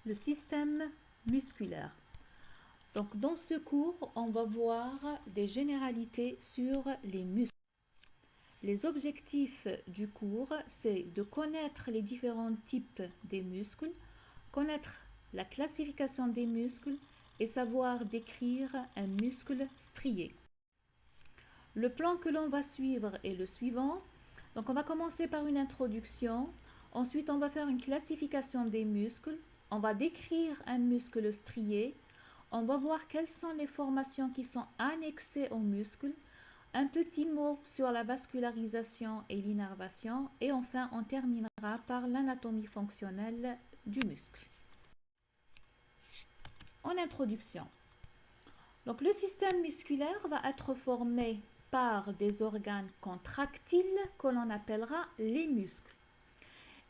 le système musculaire. Donc dans ce cours, on va voir des généralités sur les muscles. Les objectifs du cours, c'est de connaître les différents types des muscles, connaître la classification des muscles et savoir décrire un muscle strié. Le plan que l'on va suivre est le suivant. Donc on va commencer par une introduction, ensuite on va faire une classification des muscles, on va décrire un muscle strié, on va voir quelles sont les formations qui sont annexées au muscle, un petit mot sur la vascularisation et l'innervation et enfin on terminera par l'anatomie fonctionnelle du muscle. En introduction, donc le système musculaire va être formé par des organes contractiles que l'on appellera les muscles.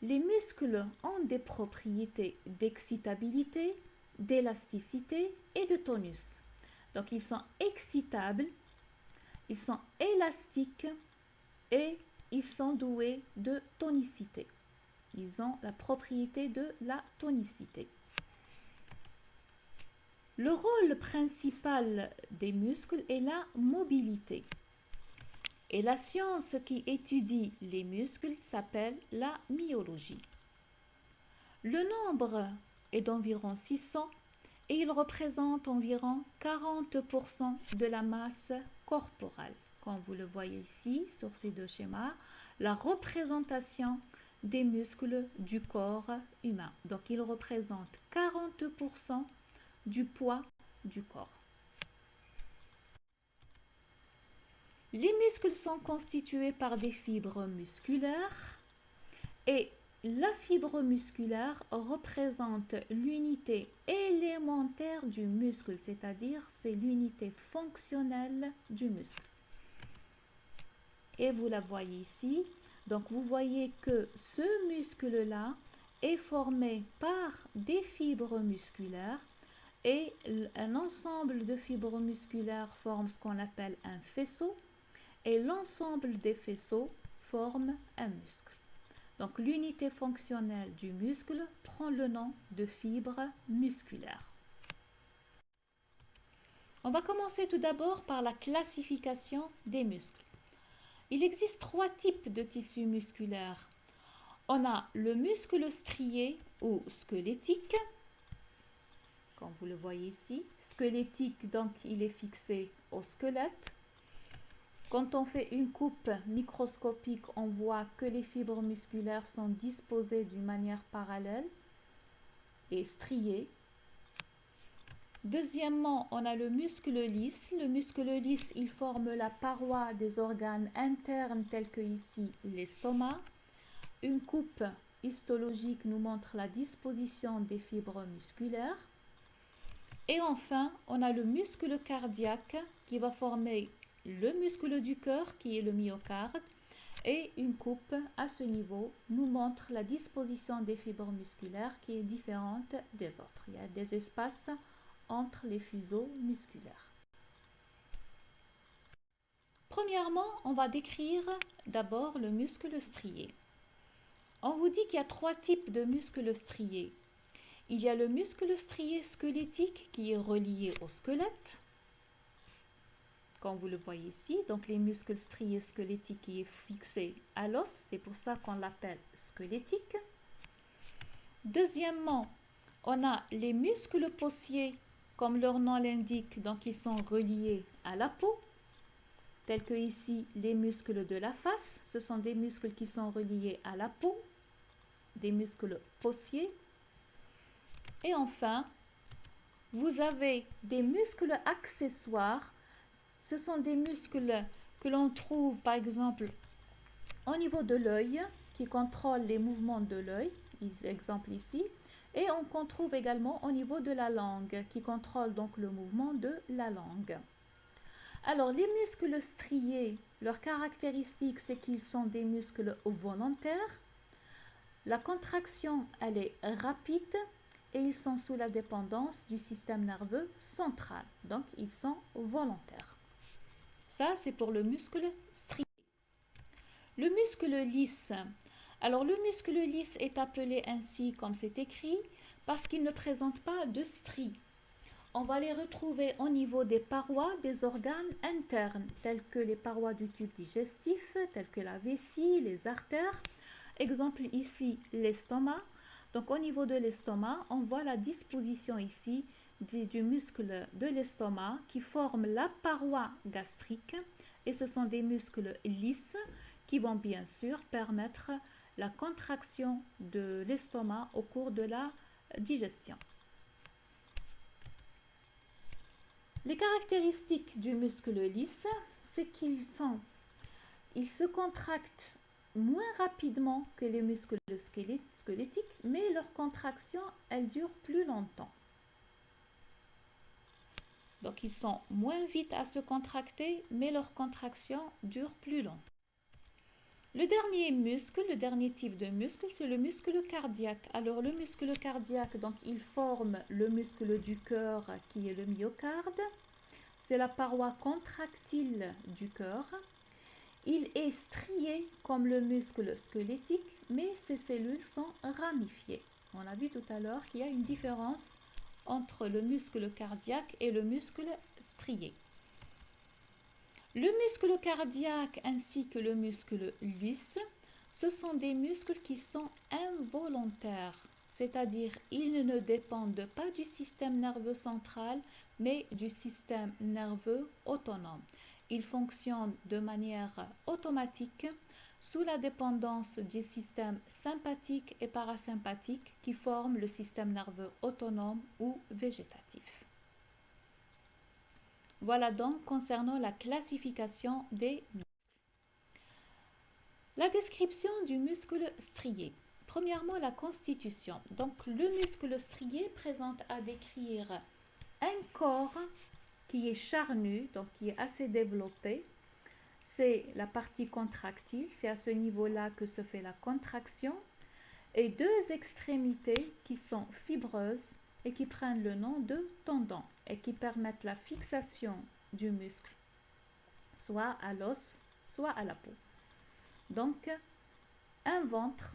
Les muscles ont des propriétés d'excitabilité, d'élasticité et de tonus. Donc ils sont excitables, ils sont élastiques et ils sont doués de tonicité. Ils ont la propriété de la tonicité. Le rôle principal des muscles est la mobilité. Et la science qui étudie les muscles s'appelle la myologie. Le nombre est d'environ 600 et il représente environ 40% de la masse corporelle. Comme vous le voyez ici sur ces deux schémas, la représentation des muscles du corps humain. Donc il représente 40% du poids du corps. Les muscles sont constitués par des fibres musculaires et la fibre musculaire représente l'unité élémentaire du muscle, c'est-à-dire c'est l'unité fonctionnelle du muscle. Et vous la voyez ici. Donc vous voyez que ce muscle-là est formé par des fibres musculaires et un ensemble de fibres musculaires forme ce qu'on appelle un faisceau. Et l'ensemble des faisceaux forme un muscle. Donc l'unité fonctionnelle du muscle prend le nom de fibre musculaire. On va commencer tout d'abord par la classification des muscles. Il existe 3 types de tissus musculaires. On a le muscle strié ou squelettique, comme vous le voyez ici. Squelettique, donc il est fixé au squelette. Quand on fait une coupe microscopique, on voit que les fibres musculaires sont disposées d'une manière parallèle et striées. Deuxièmement, on a le muscle lisse. Le muscle lisse, il forme la paroi des organes internes tels que ici l'estomac. Une coupe histologique nous montre la disposition des fibres musculaires. Et enfin, on a le muscle cardiaque qui va former le muscle du cœur qui est le myocarde et une coupe à ce niveau nous montre la disposition des fibres musculaires qui est différente des autres. Il y a des espaces entre les fuseaux musculaires. Premièrement, on va décrire d'abord le muscle strié. On vous dit qu'il y a 3 types de muscles striés. Il y a le muscle strié squelettique qui est relié au squelette. Comme vous le voyez ici, donc les muscles striés squelettiques qui est fixé à l'os, c'est pour ça qu'on l'appelle squelettique. Deuxièmement, on a les muscles possiers, comme leur nom l'indique, donc ils sont reliés à la peau, tels que ici les muscles de la face, ce sont des muscles qui sont reliés à la peau, des muscles possiers. Et enfin, vous avez des muscles accessoires. Ce sont des muscles que l'on trouve par exemple au niveau de l'œil, qui contrôlent les mouvements de l'œil, exemple ici, et on trouve également au niveau de la langue, qui contrôle donc le mouvement de la langue. Alors les muscles striés, leur caractéristique c'est qu'ils sont des muscles volontaires. La contraction elle est rapide et ils sont sous la dépendance du système nerveux central, donc ils sont volontaires. Ça, c'est pour le muscle strié. Le muscle lisse. Alors, le muscle lisse est appelé ainsi comme c'est écrit parce qu'ils ne présentent pas de stries. On va les retrouver au niveau des parois des organes internes, tels que les parois du tube digestif, tels que la vessie, les artères. Exemple ici, l'estomac. Donc au niveau de l'estomac, on voit la disposition ici du muscle de l'estomac qui forme la paroi gastrique. Et ce sont des muscles lisses qui vont bien sûr permettre la contraction de l'estomac au cours de la digestion. Les caractéristiques du muscle lisse, c'est qu'ils se contractent moins rapidement que les muscles squelettiques, mais leur contraction, elle dure plus longtemps. Donc ils sont moins vite à se contracter, mais leur contraction dure plus longtemps. Le dernier type de muscle, c'est le muscle cardiaque. Alors le muscle cardiaque, donc il forme le muscle du cœur qui est le myocarde. C'est la paroi contractile du cœur. Il est strié comme le muscle squelettique, mais ses cellules sont ramifiées. On a vu tout à l'heure qu'il y a une différence entre le muscle cardiaque et le muscle strié. Le muscle cardiaque ainsi que le muscle lisse, ce sont des muscles qui sont involontaires, c'est-à-dire ils ne dépendent pas du système nerveux central, mais du système nerveux autonome. Ils fonctionnent de manière automatique sous la dépendance du système sympathique et parasympathique qui forment le système nerveux autonome ou végétatif. Voilà donc concernant la classification des muscles. La description du muscle strié. Premièrement, la constitution. Donc, le muscle strié présente à décrire un corps qui est charnu, donc qui est assez développé. C'est la partie contractile, c'est à ce niveau-là que se fait la contraction. Et deux extrémités qui sont fibreuses et qui prennent le nom de tendons et qui permettent la fixation du muscle, soit à l'os, soit à la peau. Donc, un ventre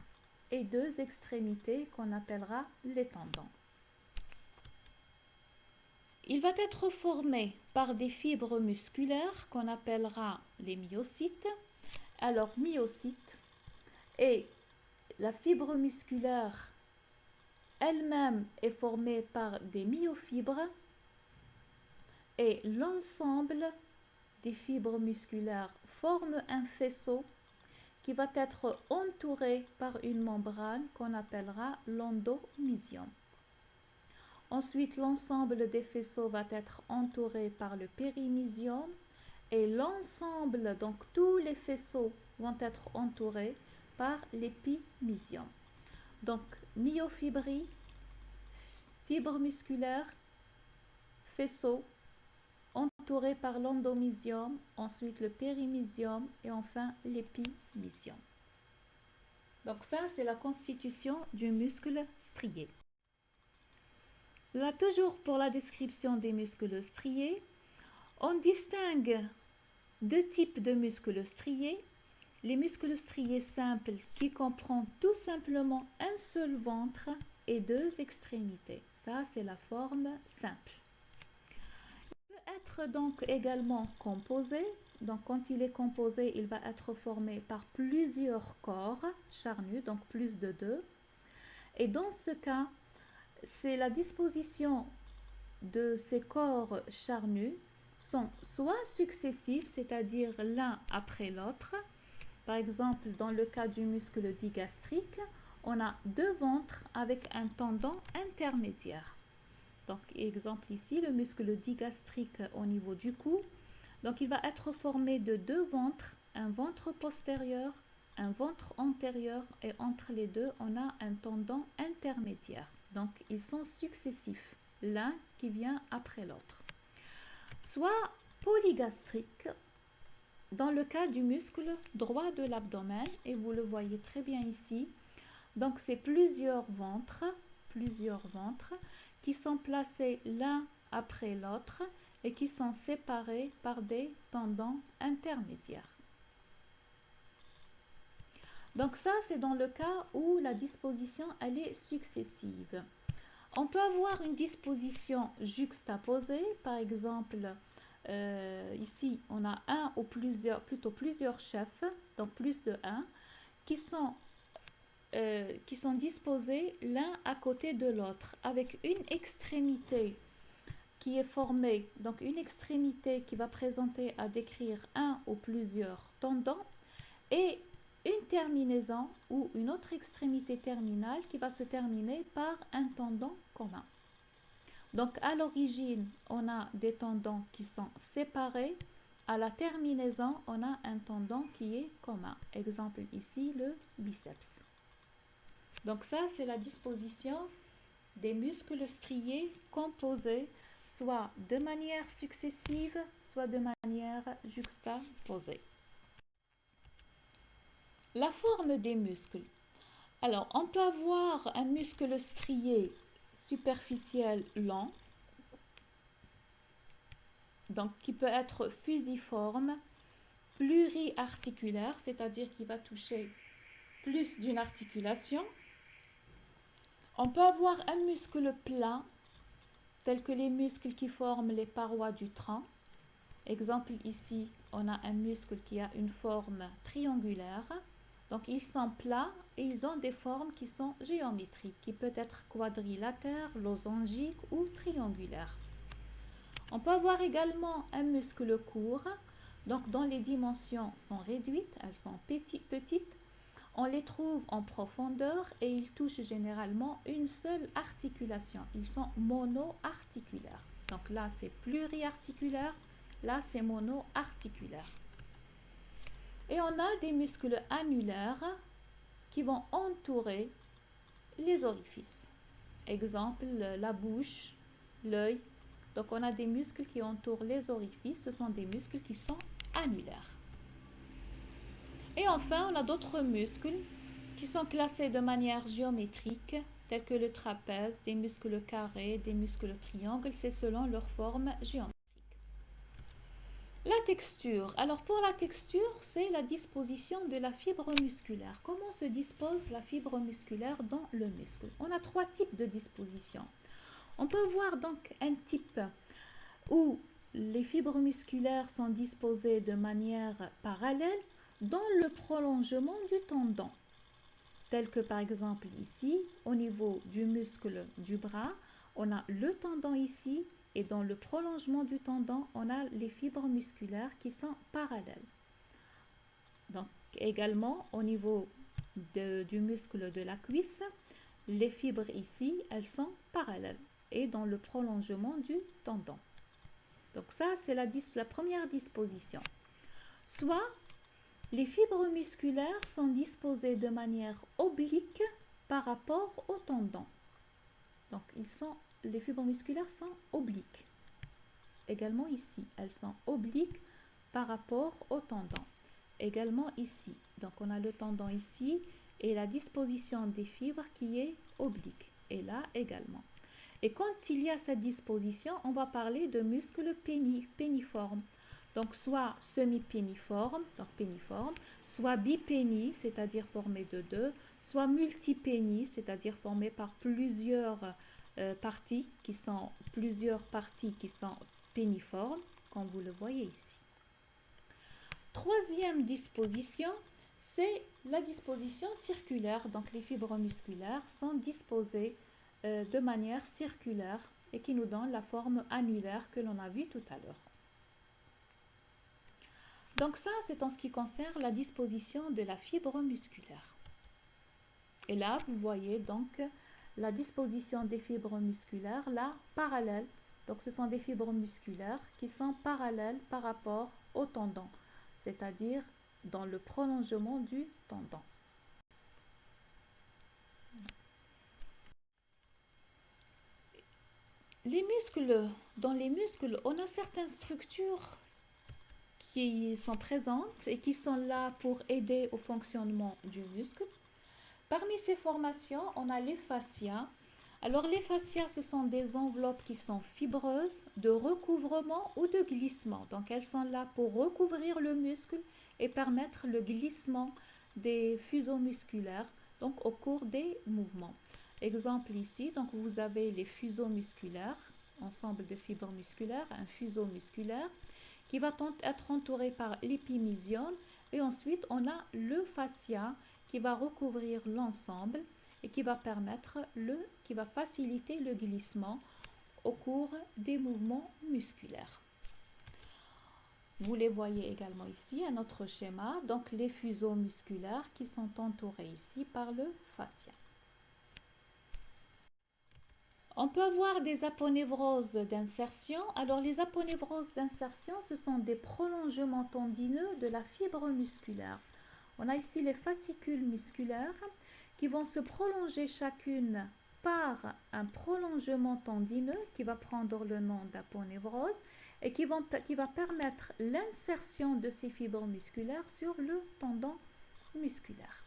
et deux extrémités qu'on appellera les tendons. Il va être formé par des fibres musculaires qu'on appellera les myocytes. Alors, myocytes et la fibre musculaire elle-même est formée par des myofibres et l'ensemble des fibres musculaires forme un faisceau qui va être entouré par une membrane qu'on appellera l'endomysium. Ensuite, l'ensemble des faisceaux va être entouré par le périmysium et l'ensemble, donc tous les faisceaux vont être entourés par l'épimysium. Donc, myofibrie, fibres musculaires, faisceaux entourés par l'endomysium, ensuite le périmysium et enfin l'épimysium. Donc ça, c'est la constitution du muscle strié. Là, toujours pour la description des muscles striés, on distingue deux types de muscles striés. Les muscles striés simples qui comprennent tout simplement un seul ventre et deux extrémités. Ça, c'est la forme simple. Il peut être donc également composé. Donc, quand il est composé, il va être formé par plusieurs corps charnus, donc plus de deux. Et dans ce cas, c'est la disposition de ces corps charnus sont soit successifs, c'est-à-dire l'un après l'autre. Par exemple, dans le cas du muscle digastrique, on a deux ventres avec un tendon intermédiaire. Donc, exemple ici, le muscle digastrique au niveau du cou. Donc, il va être formé de deux ventres, un ventre postérieur, un ventre antérieur et entre les deux, on a un tendon intermédiaire. Donc, ils sont successifs, l'un qui vient après l'autre. Soit polygastrique, dans le cas du muscle droit de l'abdomen, et vous le voyez très bien ici, donc c'est plusieurs ventres qui sont placés l'un après l'autre et qui sont séparés par des tendons intermédiaires. Donc ça, c'est dans le cas où la disposition elle est successive. On peut avoir une disposition juxtaposée, par exemple, ici on a un ou plusieurs, plutôt plusieurs chefs, donc plus de un, qui sont disposés l'un à côté de l'autre, avec une extrémité qui est formée, donc une extrémité qui va présenter à décrire un ou plusieurs tendons, et une terminaison ou une autre extrémité terminale qui va se terminer par un tendon commun. Donc à l'origine, on a des tendons qui sont séparés. À la terminaison, on a un tendon qui est commun. Exemple ici, le biceps. Donc ça, c'est la disposition des muscles striés composés, soit de manière successive, soit de manière juxtaposée. La forme des muscles. Alors, on peut avoir un muscle strié superficiel lent, donc qui peut être fusiforme, pluriarticulaire, c'est-à-dire qu'il va toucher plus d'une articulation. On peut avoir un muscle plat, tel que les muscles qui forment les parois du tronc. Exemple ici, on a un muscle qui a une forme triangulaire. Donc ils sont plats et ils ont des formes qui sont géométriques, qui peuvent être quadrilatères, losangiques ou triangulaires. On peut avoir également un muscle court, donc dont les dimensions sont réduites, elles sont petites. On les trouve en profondeur et ils touchent généralement une seule articulation. Ils sont monoarticulaires. Donc là c'est pluriarticulaire, là c'est monoarticulaire. Et on a des muscles annulaires qui vont entourer les orifices. Exemple, la bouche, l'œil. Donc on a des muscles qui entourent les orifices. Ce sont des muscles qui sont annulaires. Et enfin, on a d'autres muscles qui sont classés de manière géométrique, tels que le trapèze, des muscles carrés, des muscles triangles. C'est selon leur forme géométrique. La texture. Alors pour la texture, c'est la disposition de la fibre musculaire. Comment se dispose la fibre musculaire dans le muscle? On a trois types de disposition. On peut voir donc un type où les fibres musculaires sont disposées de manière parallèle dans le prolongement du tendon. Tel que par exemple ici, au niveau du muscle du bras, on a le tendon ici. Et dans le prolongement du tendon, on a les fibres musculaires qui sont parallèles. Donc également au niveau du muscle de la cuisse, les fibres ici, elles sont parallèles et dans le prolongement du tendon. Donc ça, c'est la première disposition. Soit les fibres musculaires sont disposées de manière oblique par rapport au tendon. Donc les fibres musculaires sont obliques. Également ici, elles sont obliques par rapport au tendon. Également ici. Donc on a le tendon ici et la disposition des fibres qui est oblique. Et là également. Et quand il y a cette disposition, on va parler de muscles péniformes. Donc soit semi-péniforme, donc péniforme, soit bipénie, c'est-à-dire formé de deux, soit multipénie, c'est-à-dire formé par plusieurs parties qui sont péniformes, comme vous le voyez ici. Troisième disposition, c'est la disposition circulaire. Donc les fibres musculaires sont disposées de manière circulaire et qui nous donne la forme annulaire que l'on a vue tout à l'heure. Donc ça, c'est en ce qui concerne la disposition de la fibre musculaire. Et là, vous voyez donc la disposition des fibres musculaires, là, parallèle. Donc ce sont des fibres musculaires qui sont parallèles par rapport au tendon, c'est-à-dire dans le prolongement du tendon. Dans les muscles, on a certaines structures qui sont présentes et qui sont là pour aider au fonctionnement du muscle. Parmi ces formations, on a les fascias. Alors les fascias, ce sont des enveloppes qui sont fibreuses, de recouvrement ou de glissement. Donc elles sont là pour recouvrir le muscle et permettre le glissement des fuseaux musculaires donc au cours des mouvements. Exemple ici, donc vous avez les fuseaux musculaires, ensemble de fibres musculaires, un fuseau musculaire qui va être entouré par l'épimysium et ensuite on a le fascia qui va recouvrir l'ensemble et qui va qui va faciliter le glissement au cours des mouvements musculaires. Vous les voyez également ici, un autre schéma, donc les fuseaux musculaires qui sont entourés ici par le fascia. On peut avoir des aponevroses d'insertion. Alors les aponevroses d'insertion, ce sont des prolongements tendineux de la fibre musculaire. On a ici les fascicules musculaires qui vont se prolonger chacune par un prolongement tendineux qui va prendre le nom d'aponévrose et qui va permettre l'insertion de ces fibres musculaires sur le tendon musculaire.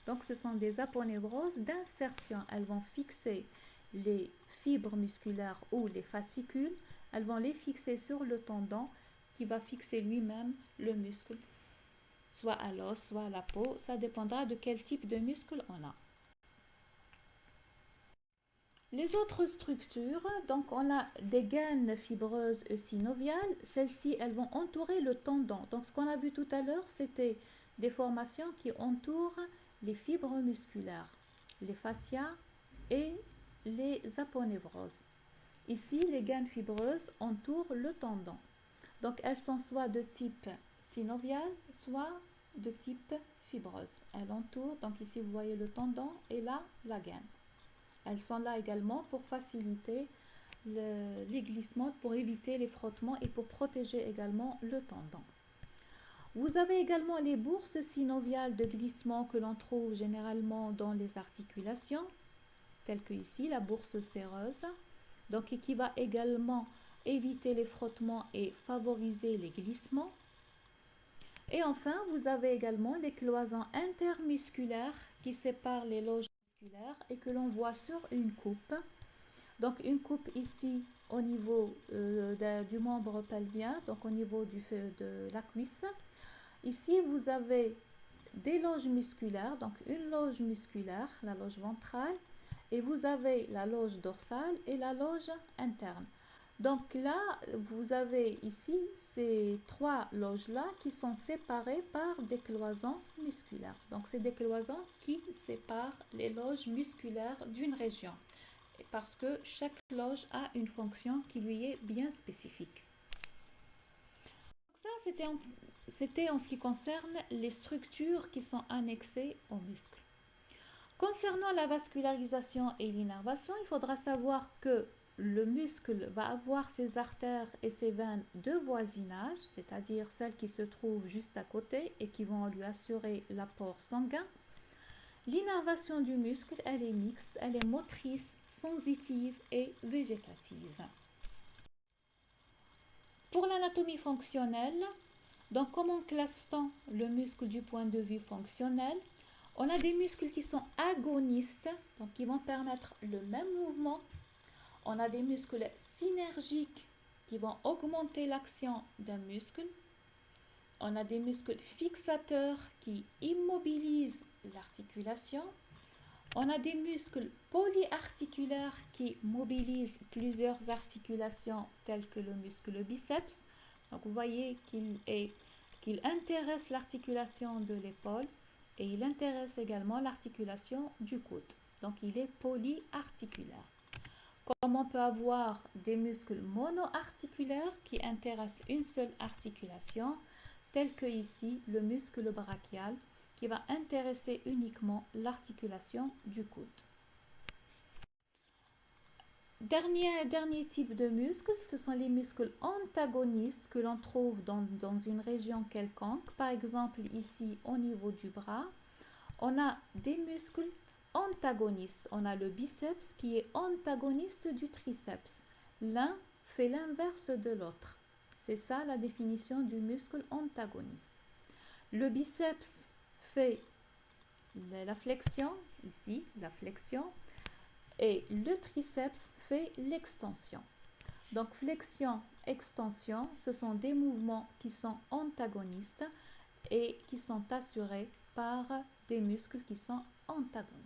Donc ce sont des aponevroses d'insertion. Elles vont fixer les fibres musculaires ou les fascicules, elles vont les fixer sur le tendon qui va fixer lui-même le muscle, soit à l'os, soit à la peau. Ça dépendra de quel type de muscle on a. Les autres structures, donc on a des gaines fibreuses synoviales. Celles-ci, elles vont entourer le tendon. Donc ce qu'on a vu tout à l'heure, c'était des formations qui entourent les fibres musculaires, les fascias et les aponevroses. Ici, les gaines fibreuses entourent le tendon. Donc elles sont soit de type synovial, soit de type fibreuse. Elles entourent, donc ici vous voyez le tendon et là la gaine. Elles sont là également pour faciliter les glissements, pour éviter les frottements et pour protéger également le tendon. Vous avez également les bourses synoviales de glissement que l'on trouve généralement dans les articulations, telles que ici la bourse séreuse, donc qui va également éviter les frottements et favoriser les glissements. Et enfin, vous avez également les cloisons intermusculaires qui séparent les loges musculaires et que l'on voit sur une coupe. Donc une coupe ici au niveau du membre pelvien, donc au niveau de la cuisse. Ici, vous avez des loges musculaires, donc une loge musculaire, la loge ventrale, et vous avez la loge dorsale et la loge interne. Donc là, vous avez ici ces trois loges-là qui sont séparées par des cloisons musculaires. Donc c'est des cloisons qui séparent les loges musculaires d'une région, parce que chaque loge a une fonction qui lui est bien spécifique. Donc ça, c'était en ce qui concerne les structures qui sont annexées aux muscles. Concernant la vascularisation et l'innervation, il faudra savoir que le muscle va avoir ses artères et ses veines de voisinage, c'est-à-dire celles qui se trouvent juste à côté et qui vont lui assurer l'apport sanguin. L'innervation du muscle, elle est mixte, elle est motrice, sensitive et végétative. Pour l'anatomie fonctionnelle, donc comment classe-t-on le muscle du point de vue fonctionnel? On a des muscles qui sont agonistes, donc qui vont permettre le même mouvement. On a des muscles synergiques qui vont augmenter l'action d'un muscle. On a des muscles fixateurs qui immobilisent l'articulation. On a des muscles polyarticulaires qui mobilisent plusieurs articulations telles que le muscle biceps. Donc vous voyez qu'il intéresse l'articulation de l'épaule et il intéresse également l'articulation du coude. Donc il est polyarticulaire. Comme on peut avoir des muscles monoarticulaires qui intéressent une seule articulation, tel que ici le muscle brachial qui va intéresser uniquement l'articulation du coude. Dernier type de muscles, ce sont les muscles antagonistes que l'on trouve dans une région quelconque. Par exemple ici au niveau du bras, on a des muscles antagonistes. On a le biceps qui est antagoniste du triceps. L'un fait l'inverse de l'autre. C'est ça la définition du muscle antagoniste. Le biceps fait la flexion, ici la flexion, et le triceps fait l'extension. Donc flexion, extension, ce sont des mouvements qui sont antagonistes et qui sont assurés par des muscles qui sont antagonistes.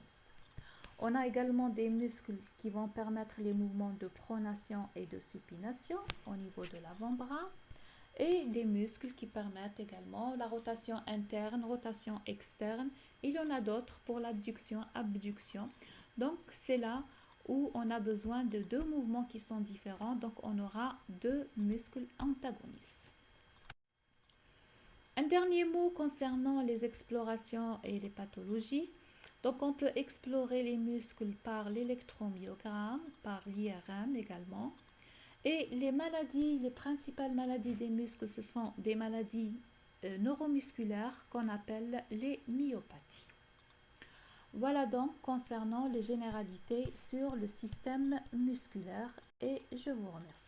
On a également des muscles qui vont permettre les mouvements de pronation et de supination au niveau de l'avant-bras et des muscles qui permettent également la rotation interne, rotation externe. Il y en a d'autres pour l'adduction, abduction. Donc c'est là où on a besoin de deux mouvements qui sont différents. Donc on aura deux muscles antagonistes. Un dernier mot concernant les explorations et les pathologies. Donc on peut explorer les muscles par l'électromyogramme, par l'IRM également. Et les maladies, les principales maladies des muscles, ce sont des maladies neuromusculaires qu'on appelle les myopathies. Voilà donc concernant les généralités sur le système musculaire et je vous remercie.